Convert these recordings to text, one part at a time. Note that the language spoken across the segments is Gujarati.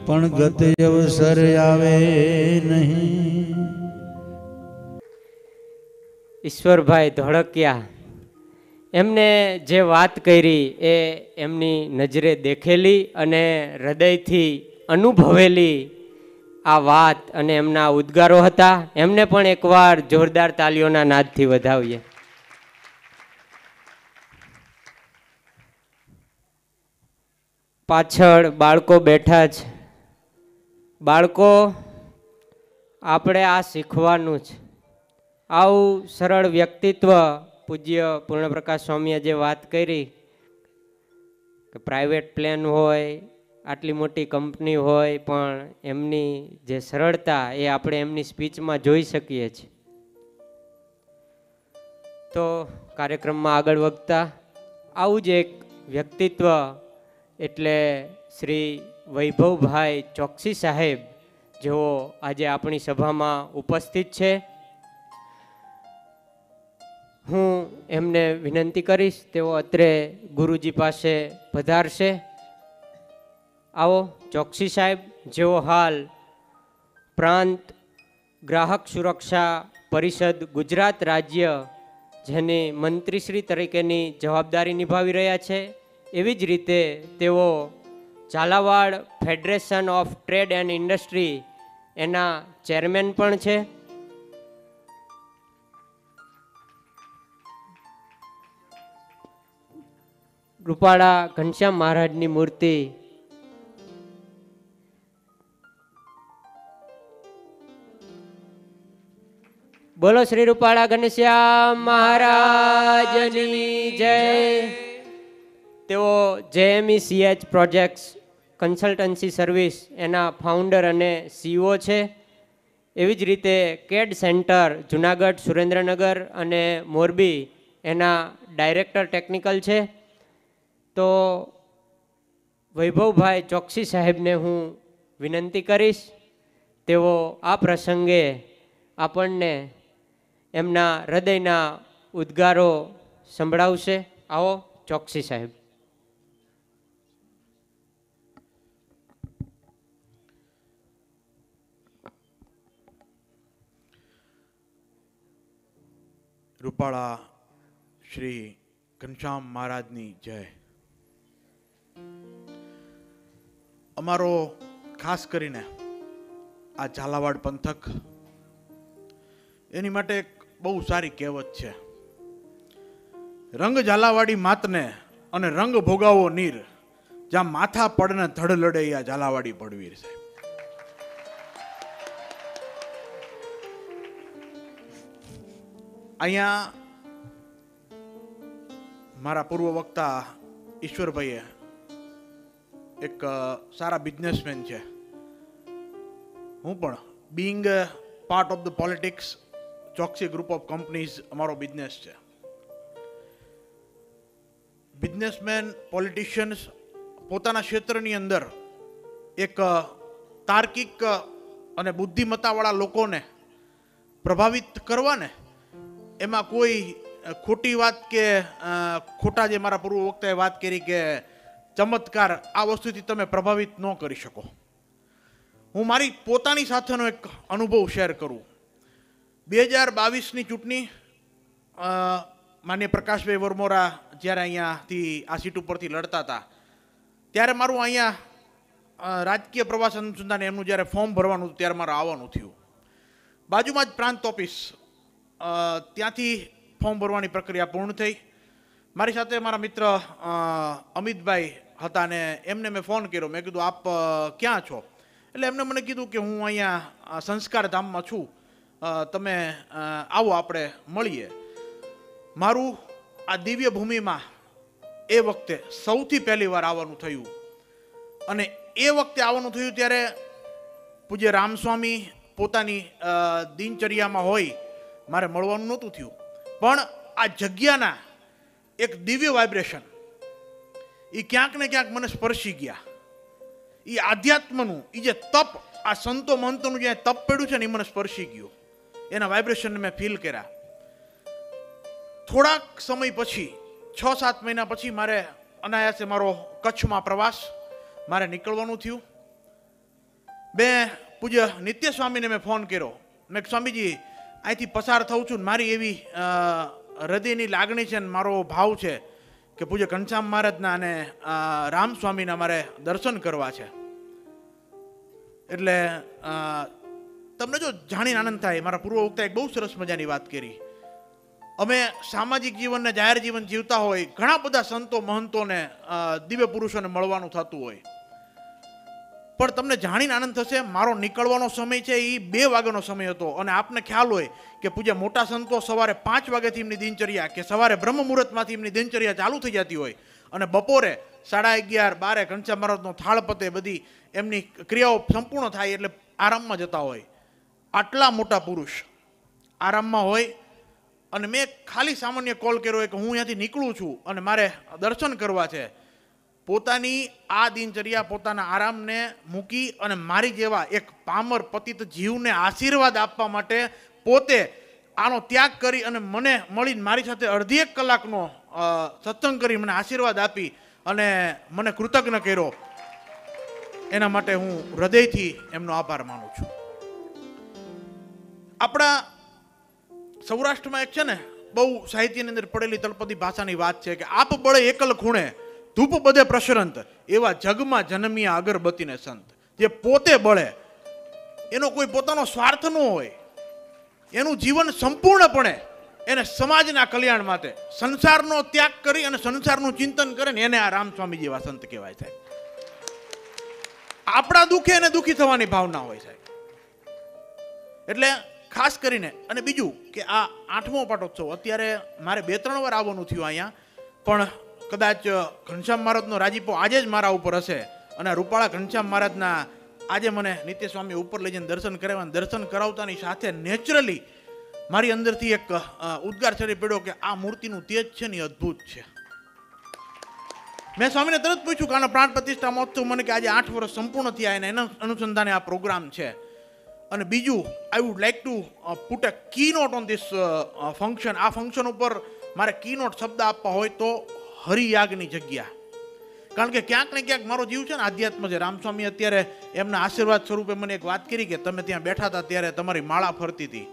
પણ ગત અવસર આવે નહીં. ઈશ્વરભાઈ ધોળકિયા એમને જે વાત કરી એ એમની નજરે દેખેલી અને હૃદયથી અનુભવેલી આ વાત અને એમના ઉદ્ગારો હતા. એમને પણ એકવાર જોરદાર તાલીઓના નાદથી વધાવીએ. પાછળ બાળકો બેઠા છે. બાળકો, આપણે આ શીખવાનું છે. આવું સરળ વ્યક્તિત્વ પૂજ્ય પૂર્ણપ્રકાશ સ્વામીએ જે વાત કરી કે પ્રાઇવેટ પ્લેન હોય, આટલી મોટી કંપની હોય, પણ એમની જે સરળતા એ આપણે એમની સ્પીચમાં જોઈ શકીએ છીએ. તો કાર્યક્રમમાં આગળ વધતા આવું જ એક વ્યક્તિત્વ એટલે શ્રી વૈભવભાઈ ચોકસી સાહેબ, જેઓ આજે આપણી સભામાં ઉપસ્થિત છે. હું એમને વિનંતી કરીશ તેઓ અત્રે ગુરુજી પાસે પધારશે. આવો ચોકસી સાહેબ, જેઓ હાલ પ્રાંત ગ્રાહક સુરક્ષા પરિષદ ગુજરાત રાજ્ય જેની મંત્રીશ્રી તરીકેની જવાબદારી નિભાવી રહ્યા છે. એવી જ રીતે તેઓ Zalawad federation of trade and industry એના ચેરમેન પણ છે. રૂપાળા ઘનશ્યામ મહારાજની મૂર્તિ બોલો શ્રી રૂપાળા ઘનશ્યામ મહારાજની જય. તેઓ JMECH પ્રોજેક્ટ્સ કન્સલ્ટન્સી સર્વિસ એના ફાઉન્ડર અને CEO છે. એવી જ રીતે કેડ સેન્ટર જુનાગઢ, સુરેન્દ્રનગર અને મોરબી એના ડાયરેક્ટર ટેકનિકલ છે. તો વૈભવભાઈ ચોકસી સાહેબને હું વિનંતી કરીશ તેઓ આ પ્રસંગે આપણને એમના હૃદયના ઉદ્ગારો સંભળાવશે. આવો ચોકસી સાહેબ. રૂપાળા શ્રી ઘનશ્યામ મહારાજની જય. અમારો ખાસ કરીને આ ઝાલાવાડ પંથક, એની માટે એક બહુ સારી કહેવત છે, રંગ ઝાલાવાડી માતને અને રંગ ભોગાવો નીર, જ્યાં માથા પડને ધડ લડે આ ઝાલાવાડી પડવીર. સાહેબ, અહીંયા મારા પૂર્વ વક્તા ઈશ્વરભાઈએ એક સારા બિઝનેસમેન છે. હું પણ being part of the politics, Choksi group of companies અમારો બિઝનેસ છે. બિઝનેસમેન, પોલિટિશિયન્સ પોતાના ક્ષેત્રની અંદર એક તાર્કિક અને બુદ્ધિમત્તાવાળા લોકોને પ્રભાવિત કરવાને એમાં કોઈ ખોટી વાત કે ખોટા, જે મારા પૂર્વ વક્તાએ વાત કરી કે ચમત્કાર, આ વસ્તુથી તમે પ્રભાવિત ન કરી શકો. હું મારી પોતાની સાથેનો એક અનુભવ શેર કરું. 2022ની ચૂંટણી માન્ય પ્રકાશભાઈ વરમોરા જ્યારે અહીંયાથી આ સીટ ઉપરથી લડતા હતા, ત્યારે મારું અહીંયા રાજકીય પ્રવાસ અનુસંધાન એમનું જ્યારે ફોર્મ ભરવાનું હતું ત્યારે મારે આવવાનું થયું. બાજુમાં જ પ્રાંત ઓફિસ, ત્યાંથી ફોર્મ ભરવાની પ્રક્રિયા પૂર્ણ થઈ. મારી સાથે મારા મિત્ર અમિતભાઈ હતા ને એમને મેં ફોન કર્યો. મેં કીધું આપ ક્યાં છો? એટલે એમને મને કીધું કે હું અહીંયા સંસ્કાર ધામમાં છું, તમે આવો આપણે મળીએ. મારું આ દિવ્ય ભૂમિમાં એ વખતે સૌથી પહેલી વાર આવવાનું થયું. અને એ વખતે આવવાનું થયું ત્યારે પૂજ્ય રામસ્વામી પોતાની દિનચર્યામાં હોય, મારે મળવાનું નહોતું થયું. પણ આ જગ્યાના એક દિવ્ય વાઇબ્રેશન એ ક્યાંક ને ક્યાંક મને સ્પર્શી ગયા. એ આધ્યાત્મનું એ જે તપ, આ સંતો મંતોનું જે તપ પડ્યું છે ને, એ મને સ્પર્શી ગયું. એના વાઇબ્રેશનને મેં ફીલ કર્યા. થોડાક સમય પછી, 6-7 મહિના પછી મારે અનાયાસે મારો કચ્છમાં પ્રવાસ મારે નીકળવાનું થયું. મેં પૂજ્ય નિત્ય સ્વામીને મેં ફોન કર્યો. મેં કીધું, સ્વામીજી અહીંથી પસાર થઉં છું ને મારી એવી હૃદયની લાગણી છે ને મારો ભાવ છે કે પૂજ્ય ઘનશ્યામ મહારાજના અને રામ સ્વામીના મારે દર્શન કરવા છે. એટલે તમને જો જાણીને આનંદ થાય, મારા પૂર્વ વક્તા એક બહુ સરસ મજાની વાત કરી. અમે સામાજિક જીવન ને જાહેર જીવન જીવતા હોય, ઘણા બધા સંતો મહંતોને દિવ્ય પુરુષોને મળવાનું થતું હોય, પણ તમને જાણીને આનંદ થશે, મારો નીકળવાનો સમય છે એ 2 વાગ્યાનો સમય હતો. અને આપને ખ્યાલ હોય કે પૂજ્ય મોટા સંતો સવારે 5 વાગ્યાથી એમની દિનચર્યા કે સવારે બ્રહ્મ મુહૂર્તમાંથી એમની દિનચર્યા ચાલુ થઈ જતી હોય અને બપોરે 11:30 12 ઘનશ્યામ મહારાજનો થાળ પતે, બધી એમની ક્રિયાઓ સંપૂર્ણ થાય એટલે આરામમાં જતા હોય. આટલા મોટા પુરુષ આરામમાં હોય અને મેં ખાલી સામાન્ય કોલ કર્યો કે હું અહીંયાથી નીકળું છું અને મારે દર્શન કરવા છે. પોતાની આ દિનચર્યા, પોતાના આરામને મૂકી અને મારી જેવા એક પામર પતિત જીવને આશીર્વાદ આપવા માટે પોતે આનો ત્યાગ કરી અને મને મળીને મારી સાથે અડધી 1 કલાકનો સત્સંગ કરી મને આશીર્વાદ આપી અને મને કૃતજ્ઞ કર્યો. એના માટે હું હૃદયથી એમનો આભાર માનું છું. આપણા સૌરાષ્ટ્રમાં એક છે ને બહુ સાહિત્યની અંદર પડેલી તળપદી ભાષાની વાત છે કે આપ બળે એકલ ખૂણે ધૂપ બધે પ્રસરંત, એવા જગમાં જન્મ્યા અગરબત્તીને સંત. જે પોતે બળે, એનો કોઈ પોતાનો સ્વાર્થ ન હોય, એનું જીવન સંપૂર્ણપણે એને સમાજના કલ્યાણ માટે સંસારનો ત્યાગ કરી અને સંસારનું ચિંતન કરે ને એને આ રામસ્વામી જેવા સંત કહેવાય છે. આપણા દુઃખે એને દુઃખી થવાની ભાવના હોય છે. એટલે ખાસ કરીને અને બીજું કે આ 8મો પાટોત્સવ અત્યારે મારે 2-3 વાર આવવાનું થયું અહીંયા, પણ કદાચ ઘનશ્યામ મહારાજનો રાજીપો આજે જ મારા ઉપર હશે અને રૂપાળા ઘનશ્યામ મહારાજના આજે મને નિત્ય સ્વામી ઉપર લઈ જઈને દર્શન કરાવ્યા. દર્શન કરાવતાની સાથે નેચરલી મારી અંદરથી એક ઉદ્ગાર ચડી પડ્યો કે આ મૂર્તિનું તેજ છે ને અદ્ભુત છે. મેં સ્વામીને તરત પૂછ્યું કે આનો પ્રાણ પ્રતિષ્ઠા મહોત્સવ મને કે આજે 8 વર્ષ સંપૂર્ણ થયા અને એના અનુસંધાને આ પ્રોગ્રામ છે. અને બીજું, I would like to put a key note on this function. આ ફંક્શન ઉપર મારે કી નોટ શબ્દ આપવા હોય તો હરિયાગની જગ્યા. કારણ કે ક્યાંક ને ક્યાંક મારો જીવ છે ને આધ્યાત્મ છે. રામસ્વામી અત્યારે એમના આશીર્વાદ સ્વરૂપે મને એક વાત કરી કે તમે ત્યાં બેઠા હતા ત્યારે તમારી માળા ફરતી હતી.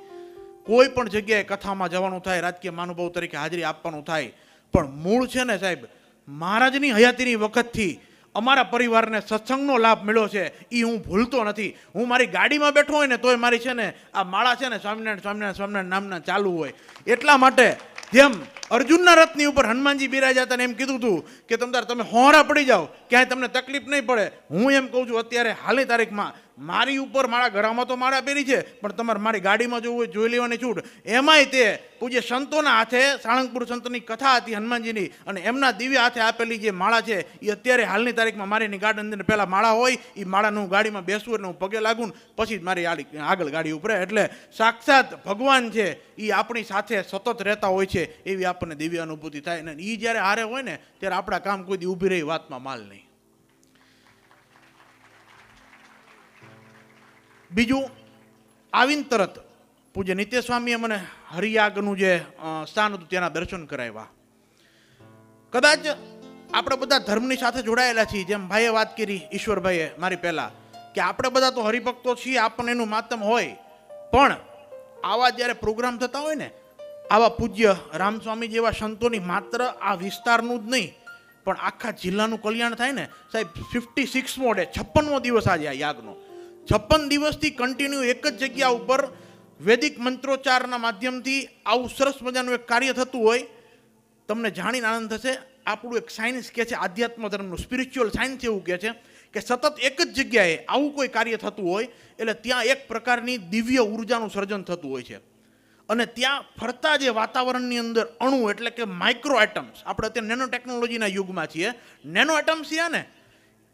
કોઈ પણ જગ્યાએ કથામાં જવાનું થાય, રાજકીય મહાનુભાવ તરીકે હાજરી આપવાનું થાય, પણ મૂળ છે ને સાહેબ, મહારાજની હયાતીની વખતથી અમારા પરિવારને સત્સંગનો લાભ મળ્યો છે એ હું ભૂલતો નથી. હું મારી ગાડીમાં બેઠો હોય ને તોય મારી છે ને આ માળા છે ને સ્વામિનારાયણ સ્વામિનારાયણ સ્વામિનારાયણ નામના ચાલુ હોય. એટલા માટે જેમ અર્જુનના રથની ઉપર હનુમાનજી બિરાજ્યા હતા ને એમ કીધું હતું કે તમે હોરા પડી જાઓ, ક્યાંય તમને તકલીફ નહીં પડે. હું એમ કહું છું અત્યારે હાલની તારીખમાં મારી ઉપર મારા ઘરમાં તો માળા પહેરી છે, પણ તમારે મારી ગાડીમાં જોવું હોય જોઈ લેવાની છૂટ. એમાંય તે પૂજ્ય સંતોના હાથે સાળંગપુર સંતની કથા હતી હનુમાનજીની અને એમના દિવ્ય હાથે આપેલી જે માળા છે એ અત્યારે હાલની તારીખમાં મારી ગાર્ડન અંદર પહેલાં માળા હોય એ માળાનું ગાડીમાં બેસવું એટલે હું પગે લાગું પછી જ મારી આગળ ગાડી ઉપરે. એટલે સાક્ષાત ભગવાન છે એ આપણી સાથે સતત રહેતા હોય છે એવી આપણને દિવ્ય અનુભૂતિ થાય. ને એ જ્યારે હારે હોય ને ત્યારે આપણા કામ કોઈ દી ઊભી રહી વાતમાં માલ નહીં. બીજું, આવીને તરત પૂજ્ય નિત્ય સ્વામીએ મને હરિયાગનું જે સ્થાન હતું તેના દર્શન કરાવ્યા. કદાચ આપણે બધા ધર્મની સાથે જોડાયેલા છીએ, જેમ ભાઈએ વાત કરી ઈશ્વરભાઈએ મારી પહેલા કે આપણે બધા તો હરિભક્તો છીએ, આપણને એનું માતમ હોય, પણ આવા જ્યારે પ્રોગ્રામ થતા હોય ને આવા પૂજ્ય રામસ્વામી જેવા સંતોની માત્ર આ વિસ્તારનું જ નહીં પણ આખા જિલ્લાનું કલ્યાણ થાય ને સાહેબ. 56મો ડે, 56મો દિવસ આજે આ યાગનો. 56 દિવસથી કન્ટિન્યુ એક જ જગ્યા ઉપર વૈદિક મંત્રોચ્ચારના માધ્યમથી આવું સરસ મજાનું એક કાર્ય થતું હોય, તમને જાણીને આનંદ થશે. આપણું એક સાયન્સ કહે છે, આધ્યાત્મ ધર્મનું સ્પિરિચ્યુઅલ સાયન્સ એવું કહે છે કે સતત એક જ જગ્યાએ આવું કોઈ કાર્ય થતું હોય એટલે ત્યાં એક પ્રકારની દિવ્ય ઉર્જાનું સર્જન થતું હોય છે. અને ત્યાં ફરતા જે વાતાવરણની અંદર અણુ એટલે કે માઇક્રો એટમ્સ, આપણે અત્યારે નેનો ટેકનોલોજીના યુગમાં છીએ, નેનો એટમ્સ છે ને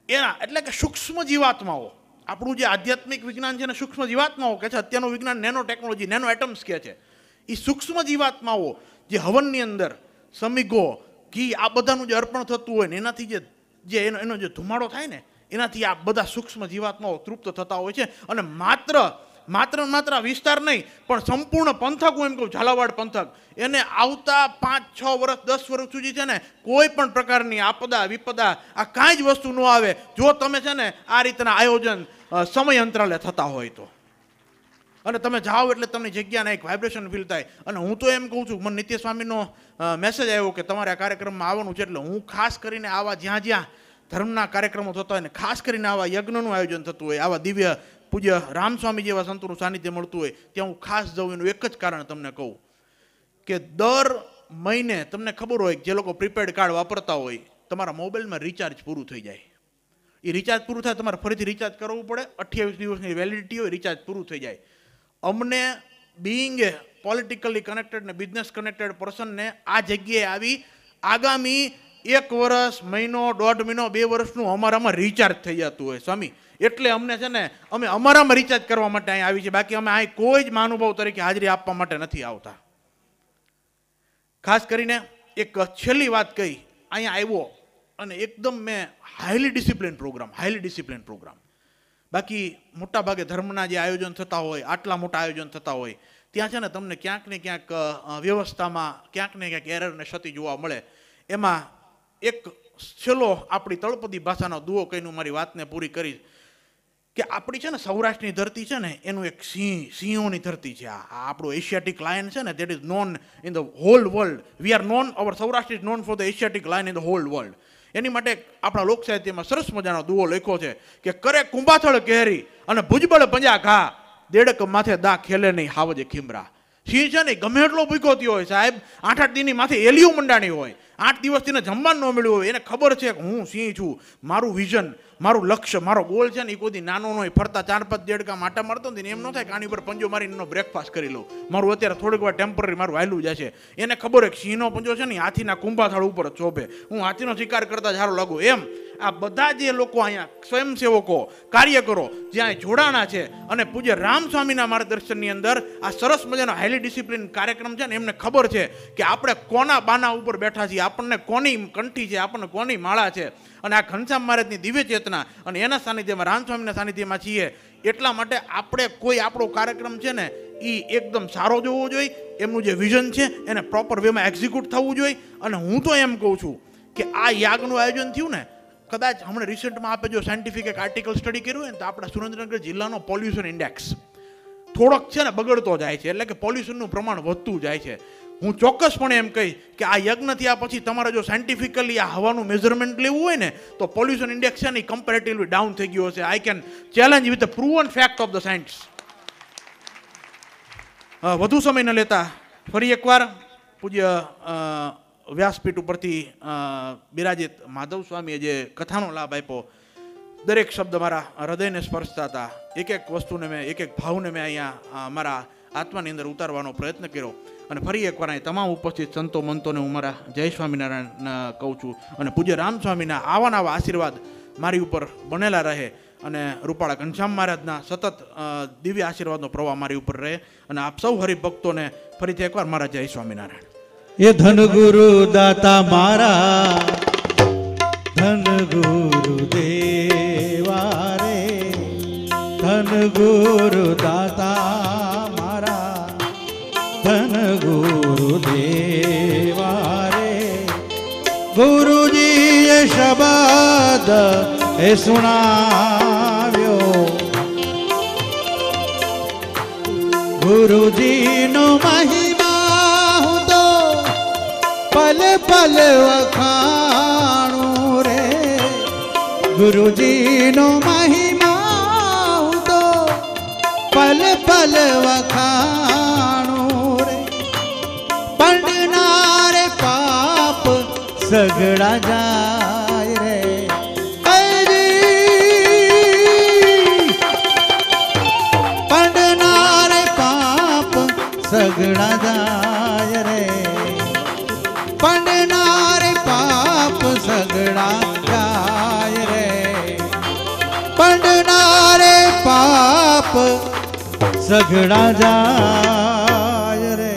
એના એટલે કે સૂક્ષ્મ જીવાત્માઓ. આપણું જે આધ્યાત્મિક વિજ્ઞાન છે ને સૂક્ષ્મ જીવાત્માઓ કહે છે, અત્યારનું વિજ્ઞાન નેનો ટેકનોલોજી નેનો એટમ્સ કહે છે. એ સૂક્ષ્મ જીવાત્માઓ જે હવનની અંદર સમિગો ઘી આ બધાનું જે અર્પણ થતું હોય ને એનાથી જે એનો જે ધુમાડો થાય ને એનાથી આ બધા સૂક્ષ્મ જીવાત્માઓ તૃપ્ત થતા હોય છે. અને માત્ર માત્ર ને માત્ર વિસ્તાર નહીં પણ સંપૂર્ણ પંથક, હું એમ કહું ઝાલાવાડ પંથક, એને આવતા 5-6 વર્ષ 10 વર્ષ સુધી છે ને કોઈ પણ પ્રકારની આપદા વિપદા આ કાંઈ જ વસ્તુ ન આવે જો તમે છે ને આ રીતના આયોજન સમય અંતરાલે થતા હોય તો. અને તમે જાઓ એટલે તમને જગ્યાના એક વાઇબ્રેશન ફીલ થાય. અને હું તો એમ કહું છું, મને નિત્ય સ્વામીનો મેસેજ આવ્યો કે તમારે આ કાર્યક્રમમાં આવવાનું છે, એટલે હું ખાસ કરીને આવા જ્યાં જ્યાં ધર્મના કાર્યક્રમો થતા હોય ને ખાસ કરીને આવા યજ્ઞનું આયોજન થતું હોય, આવા દિવ્ય પૂજ્ય રામસ્વામી જેવા સંતોનું સાનિધ્ય મળતું હોય ત્યાં હું ખાસ જાઉં. એનું એક જ કારણ તમને કહું કે દર મહિને તમને ખબર હોય જે લોકો પ્રીપેડ કાર્ડ વાપરતા હોય તમારા મોબાઈલમાં રિચાર્જ પૂરું થઈ જાય. એ રિચાર્જ પૂરું થાય તમારે ફરીથી રિચાર્જ કરવું પડે, 28 દિવસની વેલિડિટી હોય, રિચાર્જ પૂરું થઈ જાય. અમને બીઈંગ એ પોલિટિકલી કનેક્ટેડ ને બિઝનેસ કનેક્ટેડ પર્સનને આ જગ્યાએ આવી આગામી 1 વર્ષ, મહિનો, 1.5 મહિનો, 2 વર્ષનું અમારામાં રિચાર્જ થઈ જતું હોય સ્વામી. એટલે અમને છે ને અમે અમારામાં રિચાર્જ કરવા માટે અહીં આવી છે, બાકી અમે અહીં કોઈ જ મહાનુભાવ તરીકે હાજરી આપવા માટે નથી આવતા. ખાસ કરીને એક છેલ્લી વાત કહી, અહીંયા આવ્યો અને એકદમ મેં હાઈલી ડિસિપ્લિન પ્રોગ્રામ. બાકી મોટા ભાગે ધર્મના જે આયોજન થતા હોય, આટલા મોટા આયોજન થતા હોય ત્યાં છે ને તમને ક્યાંક ને ક્યાંક વ્યવસ્થામાં ક્યાંક ને ક્યાંક એરર ને ક્ષતિ જોવા મળે. એમાં એક છેલ્લો આપણી તળપદી ભાષાનો દુઓ કહીને મારી વાતને પૂરી કરીશ કે આપણી છે ને સૌરાષ્ટ્રની ધરતી છે ને એનું એક સિંહોની ધરતી છે. આ આપણું એશિયાટિક લાયન છે ને that is known in the whole world. We are known, our Saurashtra is known for the Asiatic lion in the whole world. એની માટે આપણા લોક સાહિત્યમાં સરસ મજાનો દુઓ લખ્યો છે કે કરે કુંભાથળ કેરી અને ભુજબળ પંજા ઘા, દેડક માથે દા ખેલે નહીં હાવજે ખીમરા. સિંહ છે ને ગમે એટલો ભૂખ્યો થયો હોય સાહેબ, 8-8 દિનની માથે એલિયું મંડાણી હોય, 8 દિવસથી ને જમવાનું ન મળ્યું હોય, એને ખબર છે કે હું સિંહ છું, મારું વિઝન, મારું લક્ષ્ય, મારો ગોલ છે ને એ કોઈ નાનો ન હોય. ફરતા 4-5 દેડકા માટા મારતો ને એમ ન થાય કે આની પર પંજો મારીને એનો બ્રેકફાસ્ટ કરી લઉં, મારું અત્યારે થોડીક વાર ટેમ્પરરી મારું હાલું જાય છે. એને ખબર હોય કે સિંહનો પંજો છે ને હાથીના કુંભાથળ ઉપર જ શોભે, હું હાથીનો શિકાર કરતા સારું લાગુ. એમ આ બધા જે લોકો અહીંયા સ્વયંસેવકો, કાર્યકરો જ્યાં જોડાણા છે અને પૂજ્ય રામસ્વામીના માર્ગદર્શનની અંદર આ સરસ મજાનો હાઈલી ડિસિપ્લિન કાર્યક્રમ છે ને એમને ખબર છે કે આપણે કોના બાના ઉપર બેઠા છીએ, આપણને કોની કંઠી છે, આપણને કોની માળા છે. અને આ ઘનશ્યામ મહારાજની દિવ્ય ચેતના અને એના સાનિધ્યમાં રામસ્વામીના સાનિધ્યમાં છીએ. એટલા માટે આપણે કોઈ આપણો કાર્યક્રમ છે ને એ એકદમ સારો જોવો જોઈએ, એમનું જે વિઝન છે એને પ્રોપર વેમાં એક્ઝિક્યુટ થવું જોઈએ. અને હું તો એમ કહું છું કે આ યાગનું આયોજન થયું ને, કદાચ હમણાં રિસેન્ટમાં આપણે જો સાયન્ટિફિક એક આર્ટિકલ સ્ટડી કર્યું હોય ને તો આપણા સુરેન્દ્રનગર જિલ્લાનો પોલ્યુશન ઇન્ડેક્સ થોડોક છે ને બગડતો જાય છે, એટલે કે પોલ્યુશનનું પ્રમાણ વધતું જાય છે. હું ચોક્કસપણે એમ કહીશ કે આ યજ્ઞ થયા પછી તમારે જો સાયન્ટિફિકલી આ હવાનું મેઝરમેન્ટ લેવું હોય ને તો પોલ્યુશન ઇન્ડેક્સ છે ને કમ્પેરેટિવલી ડાઉન થઈ ગયો હશે. I can challenge with the proven fact of the science. વધુ સમય ન લેતા ફરી એકવાર પૂજ્ય વ્યાસપીઠ ઉપરથી બિરાજિત માધવ સ્વામીએ જે કથાનો લાભ આપ્યો, દરેક શબ્દ મારા હૃદયને સ્પર્શતા હતા. એક એક વસ્તુને મેં, એક એક ભાવને મેં અહીંયા મારા આત્માની અંદર ઉતારવાનો પ્રયત્ન કર્યો. અને ફરી એકવાર અહીં તમામ ઉપસ્થિત સંતો મંતોને હું મારા જય સ્વામિનારાયણ કહું છું. અને પૂજ્ય રામસ્વામીના આવા નવા આશીર્વાદ મારી ઉપર બનેલા રહે અને રૂપાળા ઘનશ્યામ મહારાજના સતત દિવ્ય આશીર્વાદનો પ્રવાહ મારી ઉપર રહે. અને આપ સૌ હરિભક્તોને ફરીથી એકવાર મારા જય સ્વામિનારાયણ. ये धन गुरु दाता मारा, धन गुरु देवा रे, धन गुरु दाता मारा, धन गुरु देवा रे. गुरुजी ये शब्द એ સુણાવ્યો, ગુરુજીનો મહિમા હું તો પલ પલ વખાણું રે. ગુરુજીનો મહિમા હું તો પલ પલ વખાણું રે. પંડનારે પાપ સગડા જાય રે. પંડનારે પાપ સગડા જાય રે. પંડનારે પાપ સગડા જાય રે. પંડનારે પાપ સગડા જાય રે.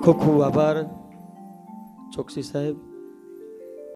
ખૂબ ખૂબ આભાર ચોકસી સાહેબ.